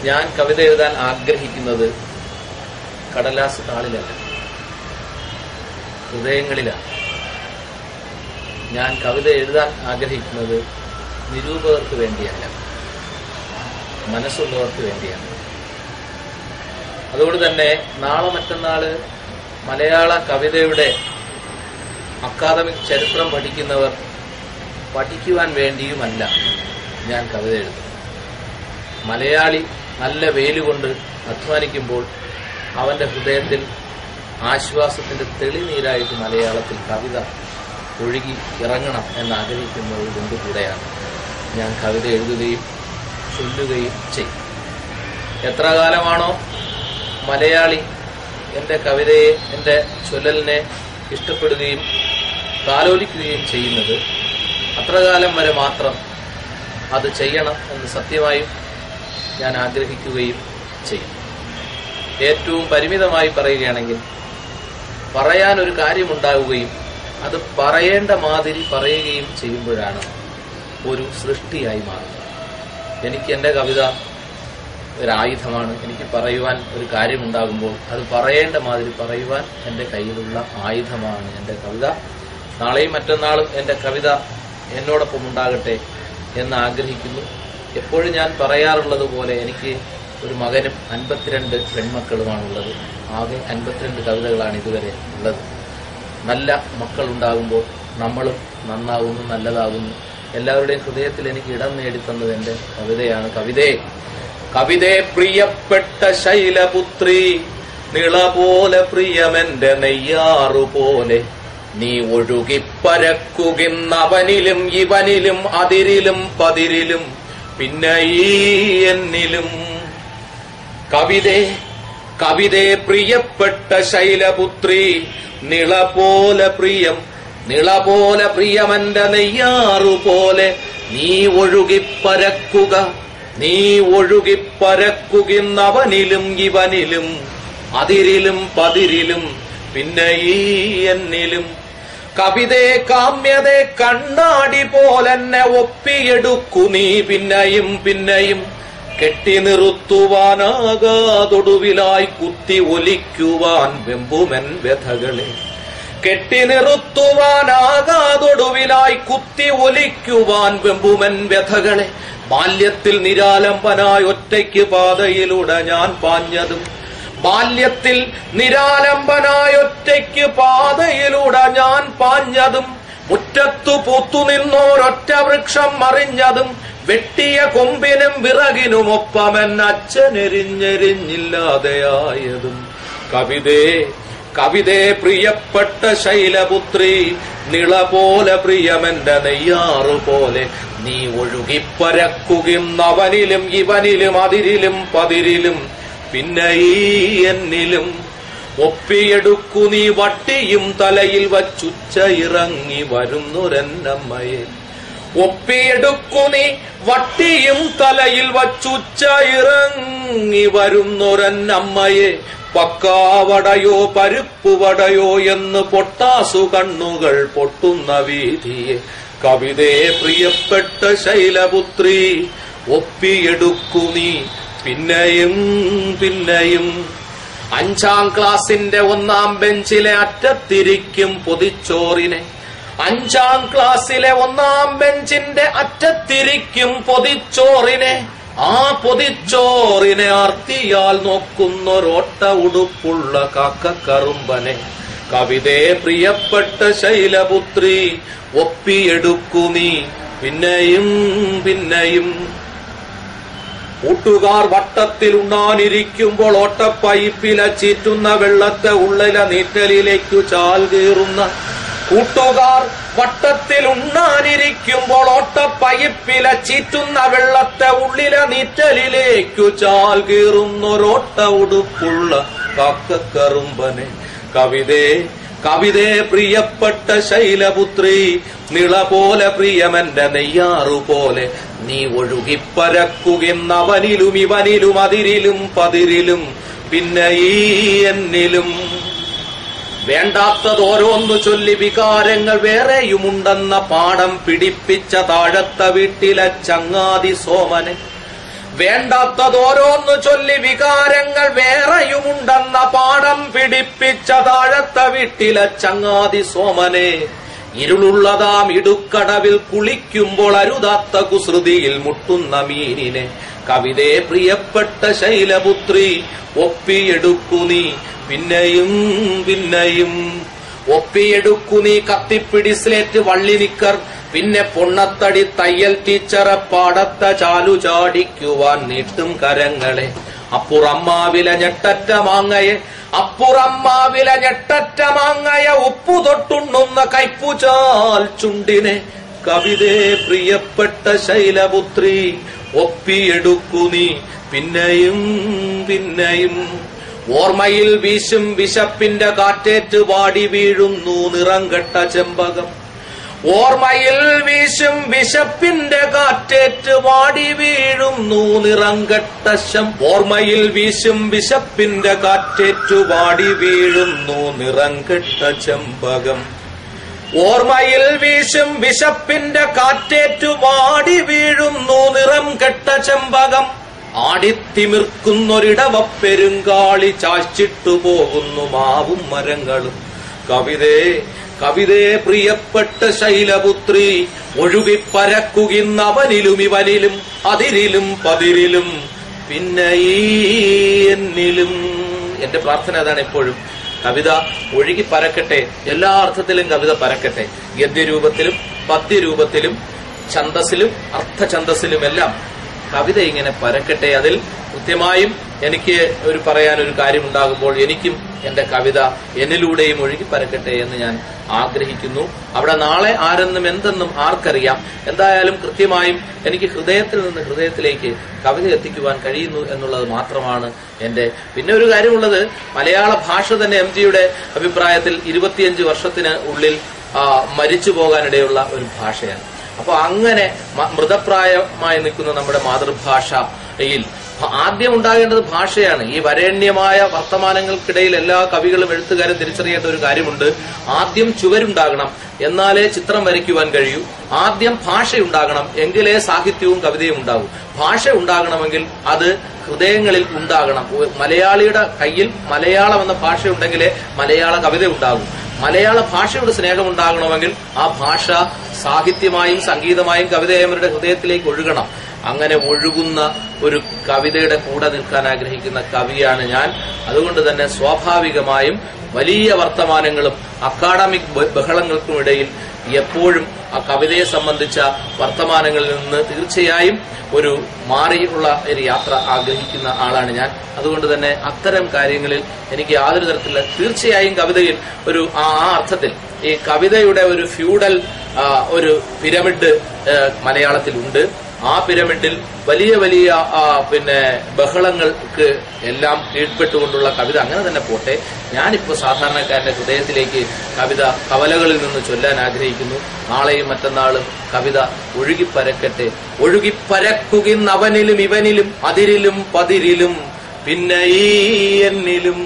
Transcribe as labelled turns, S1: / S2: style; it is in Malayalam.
S1: ഞാൻ കവിത എഴുതാൻ ആഗ്രഹിക്കുന്നത് കടലാസ് താളിലല്ല, ഹൃദയങ്ങളിലാണ്. ഞാൻ കവിത എഴുതാൻ ആഗ്രഹിക്കുന്നത് നിരൂപകർക്ക് വേണ്ടിയല്ല, മനസ്സുള്ളവർക്ക് വേണ്ടിയാണ്. അതുകൊണ്ട് തന്നെ നാളെ മറ്റന്നാള് മലയാള കവിതയുടെ അക്കാദമിക് ചരിത്രം പഠിക്കുന്നവർ പഠിക്കുവാൻ വേണ്ടിയുമല്ല ഞാൻ കവിത എഴുതുന്നത്. മലയാളി നല്ല വെയിലുകൊണ്ട് അധ്വാനിക്കുമ്പോൾ അവന്റെ ഹൃദയത്തിൽ ആശ്വാസത്തിന്റെ തെളിനീരായിട്ട് മലയാളത്തിൽ കവിത ഒഴുകി ഇറങ്ങണം എന്നാഗ്രഹിക്കുന്നത് കൊണ്ടുകൂടെയാണ് ഞാൻ കവിത എഴുതുകയും ചൊല്ലുകയും ചെയ്യും. എത്ര കാലമാണോ മലയാളി എന്റെ കവിതയെ, എന്റെ ചൊല്ലലിനെ ഇഷ്ടപ്പെടുകയും താലോലിക്കുകയും ചെയ്യുന്നത്, അത്ര കാലം വരെ മാത്രം അത് ചെയ്യണം എന്ന് സത്യമായും ഞാൻ ആഗ്രഹിക്കുകയും ചെയ്യും. ഏറ്റവും പരിമിതമായി പറയുകയാണെങ്കിൽ, പറയാനൊരു കാര്യമുണ്ടാവുകയും അത് പറയേണ്ട മാതിരി പറയുകയും ചെയ്യുമ്പോഴാണ് ഒരു സൃഷ്ടിയായി മാറുന്നത്. എനിക്ക് എൻ്റെ കവിത ഒരായുധമാണ്. എനിക്ക് പറയുവാൻ ഒരു കാര്യമുണ്ടാകുമ്പോൾ അത് പറയേണ്ട മാതിരി പറയുവാൻ എൻ്റെ കയ്യിലുള്ള ആയുധമാണ് എൻ്റെ കവിത. നാളെയും മറ്റന്നാളും എൻ്റെ കവിത എന്നോടൊപ്പം ഉണ്ടാകട്ടെ എന്ന് ആഗ്രഹിക്കുന്നു. എപ്പോഴും ഞാൻ പറയാറുള്ളത് പോലെ എനിക്ക് ഒരു മകനും 52 പെൺമക്കളുമാണുള്ളത്. ആകെ 52 കവിതകളാണ് ഇതുവരെ ഉള്ളത്. നല്ല മക്കളുണ്ടാകുമ്പോൾ നമ്മളും നന്നാകുന്നു, നല്ലതാകുന്നു. എല്ലാവരുടെയും ഹൃദയത്തിൽ എനിക്ക് ഇടം നേടിത്തന്നത് എൻ്റെ കവിതയാണ്. കവിതേ പ്രിയപ്പെട്ട ശൈലപുത്രി, നിള പോലെ പ്രിയമെന്റെ നെയ്യാറുപോലെ, നീ ഒഴുകിപ്പരക്കുകിന്നവനിലും ഇവനിലും അതിരിലും പതിരിലും പിന്നെ ഈ എന്നിലും. കവിതേ പ്രിയപ്പെട്ട ശൈലപുത്രി, നിള പോലെ പ്രിയമെന്റെ നെയ്യാറുപോലെ, നീ ഒഴുകിപ്പരക്കുകിന്നവനിലും ഇവനിലും അതിരിലും പതിരിലും പിന്നെ ഈ എന്നിലും. കവിതേ കാമ്യതേ കണ്ണാടി പോലെന്നെ ഒപ്പിയെടുക്കു നീ പിന്നെയും പിന്നെയും, കെട്ടി നിർത്തുവാനാകാതൊടുവിലായി കുത്തി ഒലിക്കുവാൻ വെമ്പുമെൻ വ്യഥകളെ, കെട്ടി നിർത്തുവാനാകാതൊടുവിലായി കുത്തി ഒലിക്കുവാൻ വെമ്പുമെൻ വ്യഥകളെ. ബാല്യത്തിൽ നിരാലംബനായി ഒറ്റയ്ക്ക് പാതയിലൂടെ ഞാൻ പാഞ്ഞതും, ബാല്യത്തിൽ നിരാലംബനായൊറ്റയ്ക്ക് പാതയിലൂടെ ഞാൻ പാഞ്ഞതും, മുറ്റത്തു പൂത്തുനിന്നോരൊറ്റ വൃക്ഷം മറിഞ്ഞതും, വെട്ടിയ കൊമ്പിനും വിറകിനുമൊപ്പമെൻ അച്ഛനെരിഞ്ഞെരിഞ്ഞില്ലാതെയായതും. കവിതേ പ്രിയപ്പെട്ട ശൈലപുത്രി, നിള പോലെ പ്രിയമെന്റെ നെയ്യാറുപോലെ, നീ ഒഴുകിപ്പരക്കുകിന്നവനിലും ഇവനിലും അതിരിലും പതിരിലും പിന്നെ ഈ എന്നിലും. ഒപ്പിയെടുക്കു നീ വട്ടിയും തലയിൽ വച്ചുച്ച ഇറങ്ങി വരുന്നൊരെന്നമ്മയെ, ഒപ്പിയെടുക്കു നീ വട്ടിയും തലയിൽ വച്ചുച്ച ഇറങ്ങി വരുന്നൊരെന്നമ്മയെ, പക്കാവടയോ പരിപ്പുവടയോ എന്ന് പൊട്ടാസു കണ്ണുകൾ പൊട്ടുന്ന വീതിയെ. കവിതേ പ്രിയപ്പെട്ട ശൈലപുത്രി, ഒപ്പിയെടുക്കു നീ പിന്നെയും പിന്നെയും. 5ാം ക്ലാസിന്റെ 1ാം ബെഞ്ചിലെ അറ്റത്തിരിക്കും പൊതിച്ചോറിനെ, 5ാം ക്ലാസ്സിലെ 1ാം ബെഞ്ചിന്റെ അറ്റത്തിരിക്കും പൊതിച്ചോറിനെ, ആ പൊതിച്ചോറിനെ ആർത്തിയാൽ നോക്കുന്നൊരോട്ട ഉടുപ്പുള്ള കാക്കക്കറുമ്പനെ. കവിതേ പ്രിയപ്പെട്ട ശൈലപുത്രി, ഒപ്പിയെടുക്കു നീ പിന്നെയും പിന്നെയും. കൂട്ടുകാർ വട്ടത്തിൽ ഉണ്ണാനിരിക്കുമ്പോൾ ഓട്ടപ്പൈപ്പില ചീറ്റുന്ന വെള്ളത്തെ ഉള്ളില നീറ്റലിലേക്കു ചാൽ കീറുന്ന, കൂട്ടുകാർ വട്ടത്തിൽ ഉണ്ണാനിരിക്കുമ്പോൾ ഓട്ടപ്പൈപ്പില ചീറ്റുന്ന വെള്ളത്തെ ഉള്ളില നീറ്റലിലേക്കു ചാൽ കീറുന്നൊരോട്ട ഉടുപ്പുള്ള കാക്കക്കറുമ്പനെ. കവിതേ പ്രിയപ്പെട്ട ശൈലപുത്രി, നിള പോലെ പ്രിയമെന്റെ നെയ്യാറുപോലെ, നീ ഒഴുകിപ്പരക്കുകിന്നവനിലും ഇവനിലും അതിരിലും പതിരിലും പിന്നെ ഈ എന്നിലും. വേണ്ടാത്തതോരോന്നു ചൊല്ലി വികാരങ്ങൾ വേറെയുമുണ്ടെന്ന പാഠം പിടിപ്പിച്ച താഴത്ത വീട്ടിലെ ചങ്ങാതി സോമനെ, വേണ്ടാത്തതോരോന്നു ചൊല്ലി വികാരങ്ങൾ വേറെയുമുണ്ടെന്ന പാഠം പിടിപ്പിച്ച താഴത്തെ വീട്ടിലെ ചങ്ങാതി സോമനെ ഇരുളുള്ളതാം ഇടുക്കടവിൽ കുളിക്കുമ്പോൾ അരുതാത്ത കുസൃതിയിൽ മുട്ടുന്ന മീനിനെ കവിതേ പ്രിയപ്പെട്ട ശൈലപുത്രി ഒപ്പിയെടുക്കു നീ പിന്നെയും പിന്നെയും. ഒപ്പിയെടുക്കു നീ കത്തിപ്പിടി സ്ലേറ്റ് വള്ളിനിക്കർ, പിന്നെ പൊണ്ണത്തടി തയ്യൽ ടീച്ചറെ പാടത്ത ചാലു ചാടിക്കുവാൻ നീട്ടും കരങ്ങളെ. അപ്പുറമ്മാവില ഞെട്ടറ്റ മാങ്ങയെ അപ്പുറമ്മാവില ഞെട്ടറ്റ മാങ്ങയെ ഉപ്പു തൊട്ടുണ്ണുന്ന കൈപ്പുചാൽ ചുണ്ടിനെ കവിതേ പ്രിയപ്പെട്ട ശൈലപുത്രി ഒപ്പിയെടുക്കു നീ പിന്നെയും പിന്നെയും. ഓർമ്മയിൽ വീശും വിശപ്പിന്റെ കാറ്റേറ്റ് വാടി വീഴുന്നു നിറം കെട്ട ചെമ്പകം. ഓർമ്മയിൽ വീശും വിശപ്പിന്റെ കാറ്റേറ്റ് വാടി വീഴുന്നു നിറം കെട്ട ഓർമ്മയിൽ വീശും വിശപ്പിന്റെ കാറ്റേറ്റു വാടി വീഴുന്നു നിറം കെട്ട ചെമ്പകം. ഓർമ്മയിൽ വീശും വിശപ്പിന്റെ കാറ്റേറ്റു വാടി വീഴുന്നു നിറം കെട്ട ചെമ്പകം. ആടിത്തിമിർക്കുന്നൊരിടവപ്പെരുങ്കാളി ചാച്ചിട്ടു പോകുന്നു മാവും മരങ്ങളും. കവിതേ കവിതേ പ്രിയപ്പെട്ട ശൈലപുത്രി ഒഴുകിപ്പരക്കുകിന്നവനിലും ഇവനിലും അതിരിലും പതിരിലും പിന്നെ ഈ എന്നിലും. എന്റെ പ്രാർത്ഥന അതാണ് എപ്പോഴും. കവിത ഒഴുകി പരക്കട്ടെ, എല്ലാ അർത്ഥത്തിലും കവിത പരക്കട്ടെ. ഗദ്യരൂപത്തിലും പദ്യരൂപത്തിലും ഛന്ദസിലും അർത്ഥഛന്ദസിലുമെല്ലാം കവിത ഇങ്ങനെ പരക്കട്ടെ. അതിൽ കൃത്യമായും എനിക്ക് പറയാനൊരു കാര്യമുണ്ടാകുമ്പോൾ എനിക്കും എന്റെ കവിത എന്നിലൂടെയും ഒഴുകി പരക്കട്ടെ എന്ന് ഞാൻ ആഗ്രഹിക്കുന്നു. അവിടെ നാളെ ആരെന്നും എന്തെന്നും ആർക്കറിയാം. എന്തായാലും കൃത്യമായും എനിക്ക് ഹൃദയത്തിൽ നിന്ന് ഹൃദയത്തിലേക്ക് കവിത എത്തിക്കുവാൻ കഴിയുന്നു എന്നുള്ളത് മാത്രമാണ് എന്റെ. പിന്നെ ഒരു കാര്യമുള്ളത്, മലയാള ഭാഷ തന്നെ എം ജിയുടെ അഭിപ്രായത്തിൽ 25 വർഷത്തിന് ഉള്ളിൽ മരിച്ചു പോകാനിടയുള്ള ഒരു ഭാഷയാണ്. അപ്പൊ അങ്ങനെ മൃതപ്രായമായി നിൽക്കുന്ന നമ്മുടെ മാതൃഭാഷയിൽ ആദ്യം ഉണ്ടാകേണ്ടത് ഭാഷയാണ്. ഈ വരേണ്യമായ വർത്തമാനങ്ങൾക്കിടയിൽ എല്ലാ കവികളും എഴുത്തുകാരും തിരിച്ചറിയേണ്ട ഒരു കാര്യമുണ്ട്. ആദ്യം ചുവരുണ്ടാകണം, എന്നാലേ ചിത്രം വരയ്ക്കുവാൻ കഴിയൂ. ആദ്യം ഭാഷയുണ്ടാകണം, എങ്കിലേ സാഹിത്യവും കവിതയും ഉണ്ടാകും. ഭാഷ ഉണ്ടാകണമെങ്കിൽ അത് ഹൃദയങ്ങളിൽ ഉണ്ടാകണം. മലയാളിയുടെ കയ്യിൽ മലയാളം എന്ന ഭാഷ ഉണ്ടെങ്കിലേ മലയാള കവിത ഉണ്ടാകും. മലയാള ഭാഷയുടെ സ്നേഹം ഉണ്ടാകണമെങ്കിൽ ആ ഭാഷ സാഹിത്യമായും സംഗീതമായും കവിതയവരുടെ ഹൃദയത്തിലേക്ക് ഒഴുകണം. അങ്ങനെ ഒഴുകുന്ന ഒരു കവിതയുടെ കൂടെ നിൽക്കാൻ ആഗ്രഹിക്കുന്ന കവിയാണ് ഞാൻ. അതുകൊണ്ട് തന്നെ സ്വാഭാവികമായും വലിയ വർത്തമാനങ്ങളും അക്കാഡമിക് ബഹളങ്ങൾക്കുമിടയിൽ എപ്പോഴും ആ കവിതയെ സംബന്ധിച്ച വർത്തമാനങ്ങളിൽ നിന്ന് തീർച്ചയായും ഒരു മാറിയുള്ള ഒരു യാത്ര ആഗ്രഹിക്കുന്ന ആളാണ് ഞാൻ. അതുകൊണ്ട് തന്നെ അത്തരം കാര്യങ്ങളിൽ എനിക്ക് യാതൊരു തരത്തിലുള്ള തീർച്ചയായും കവിതയിൽ ഒരു ആ അർത്ഥത്തിൽ ഈ കവിതയുടെ ഒരു ഫ്യൂഡൽ ഒരു പിരമിഡ് മലയാളത്തിലുണ്ട്. ആ പിരമിഡിൽ വലിയ വലിയ ബഹളങ്ങൾക്ക് എല്ലാം കീഴ്പ്പെട്ടുകൊണ്ടുള്ള കവിത അങ്ങനെ തന്നെ പോട്ടെ. ഞാനിപ്പോ സാധാരണക്കാരന്റെ ഹൃദയത്തിലേക്ക് കവിത കവലകളിൽ നിന്ന് ചൊല്ലാൻ ആഗ്രഹിക്കുന്നു. നാളെയും മറ്റന്നാളും കവിത ഒഴുകിപ്പരക്കട്ടെ. ഒഴുകിപ്പരക്കുകിന്നവനിലും ഇവനിലും അതിരിലും പതിരിലും പിന്നെ ഈ എന്നിലും.